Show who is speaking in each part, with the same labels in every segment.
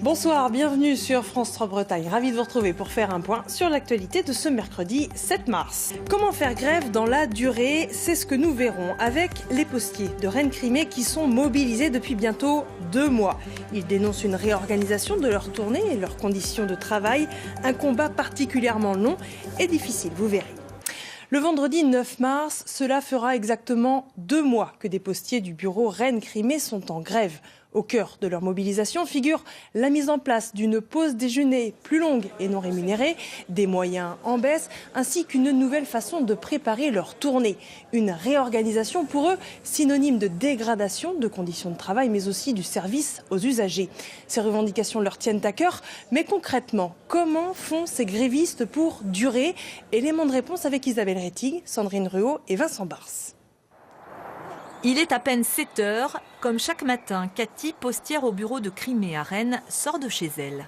Speaker 1: Bonsoir, bienvenue sur France 3 Bretagne. Ravi de vous retrouver pour faire un point sur l'actualité de ce mercredi 7 mars. Comment faire grève dans la durée? C'est ce que nous verrons avec les postiers de Rennes-Crimée qui sont mobilisés depuis bientôt 2 mois. Ils dénoncent une réorganisation de leur tournée et leurs conditions de travail. Un combat particulièrement long et difficile, vous verrez. Le vendredi 9 mars, cela fera exactement 2 mois que des postiers du bureau Rennes-Crimée sont en grève. Au cœur de leur mobilisation figure la mise en place d'une pause déjeuner plus longue et non rémunérée, des moyens en baisse, ainsi qu'une nouvelle façon de préparer leur tournée. Une réorganisation pour eux synonyme de dégradation de conditions de travail, mais aussi du service aux usagers. Ces revendications leur tiennent à cœur, mais concrètement, comment font ces grévistes pour durer? Élément de réponse avec Isabelle Rettig, Sandrine Ruot et Vincent Bars.
Speaker 2: Il est à peine 7 heures. Comme chaque matin, Cathy, postière au bureau de Crimée à Rennes, sort de chez elle.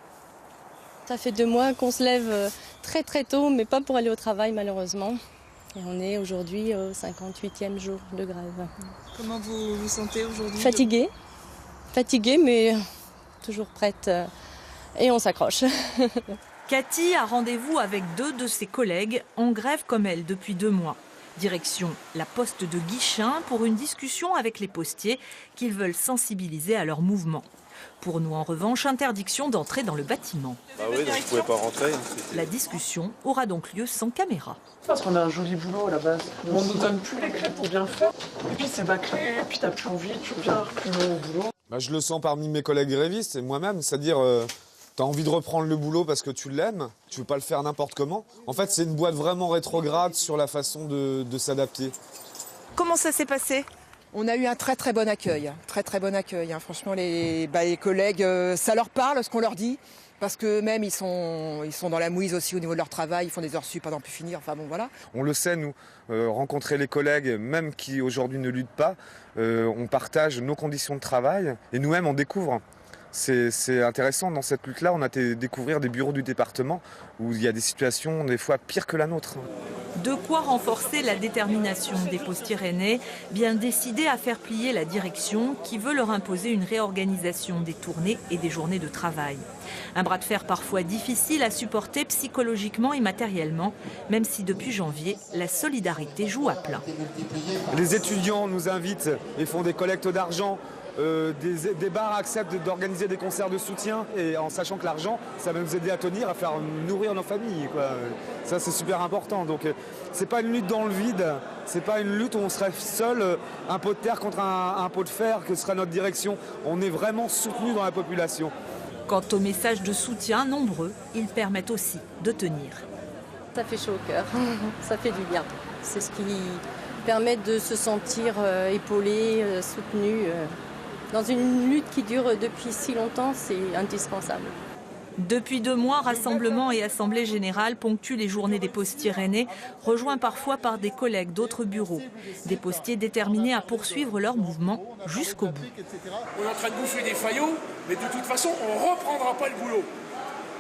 Speaker 3: Ça fait 2 mois qu'on se lève très tôt, mais pas pour aller au travail malheureusement. Et on est aujourd'hui au 58e jour de grève.
Speaker 4: Comment vous vous sentez aujourd'hui?
Speaker 3: Fatiguée, mais toujours prête. Et on s'accroche.
Speaker 2: Cathy a rendez-vous avec 2 de ses collègues en grève comme elle depuis 2 mois. Direction la poste de Guichin pour une discussion avec les postiers qu'ils veulent sensibiliser à leur mouvement. Pour nous, en revanche, interdiction d'entrer dans le bâtiment.
Speaker 5: Ah oui, donc vous ne pouvez pas rentrer.
Speaker 2: La discussion aura donc lieu sans caméra.
Speaker 4: Parce qu'on a un joli boulot à la base. On ne nous donne plus les clés pour bien faire. Et puis c'est bâclé, et puis t'as plus envie, tu reviens plus long au boulot.
Speaker 5: Je le sens parmi mes collègues grévistes et moi-même, c'est-à-dire t'as envie de reprendre le boulot parce que tu l'aimes, tu veux pas le faire n'importe comment. En fait, c'est une boîte vraiment rétrograde sur la façon de s'adapter.
Speaker 2: Comment ça s'est passé ?
Speaker 6: On a eu un très bon accueil, très bon accueil. Franchement, les collègues, ça leur parle ce qu'on leur dit, parce que même ils sont dans la mouise aussi au niveau de leur travail, ils font des heures sup à n'en plus finir. Enfin bon, voilà.
Speaker 5: On le sait, nous, rencontrer les collègues, même qui aujourd'hui ne luttent pas, on partage nos conditions de travail et nous-mêmes on découvre. C'est intéressant, dans cette lutte-là, on a découvrir des bureaux du département où il y a des situations des fois pires que la nôtre.
Speaker 2: De quoi renforcer la détermination des postiers rennais, bien décidés à faire plier la direction qui veut leur imposer une réorganisation des tournées et des journées de travail. Un bras de fer parfois difficile à supporter psychologiquement et matériellement, même si depuis janvier, la solidarité joue à plein.
Speaker 5: Les étudiants nous invitent et font des collectes d'argent. Des bars acceptent d'organiser des concerts de soutien et en sachant que l'argent, ça va nous aider à tenir, à faire nourrir nos familles, quoi. Ça, c'est super important. Donc, c'est pas une lutte dans le vide, c'est pas une lutte où on serait seul, un pot de terre contre un pot de fer, que sera notre direction. On est vraiment soutenu dans la population.
Speaker 2: Quant aux messages de soutien nombreux, ils permettent aussi de tenir.
Speaker 3: Ça fait chaud au cœur, ça fait du bien. C'est ce qui permet de se sentir épaulé, soutenu. Dans une lutte qui dure depuis si longtemps, c'est indispensable.
Speaker 2: Depuis 2 mois, rassemblements et assemblées générales ponctuent les journées des postiers rennais, rejoints parfois par des collègues d'autres bureaux. Des postiers déterminés à poursuivre leur mouvement jusqu'au bout.
Speaker 7: On est en train de bouffer des faillots, mais de toute façon, on ne reprendra pas le boulot.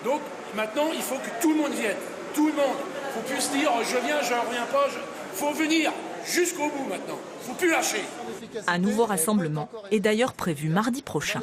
Speaker 7: Donc maintenant, il faut que tout le monde vienne. Tout le monde. Il ne faut plus se dire je viens, je ne reviens pas. Il faut venir jusqu'au bout maintenant. Il ne faut plus lâcher.
Speaker 2: Un nouveau rassemblement est d'ailleurs prévu mardi prochain.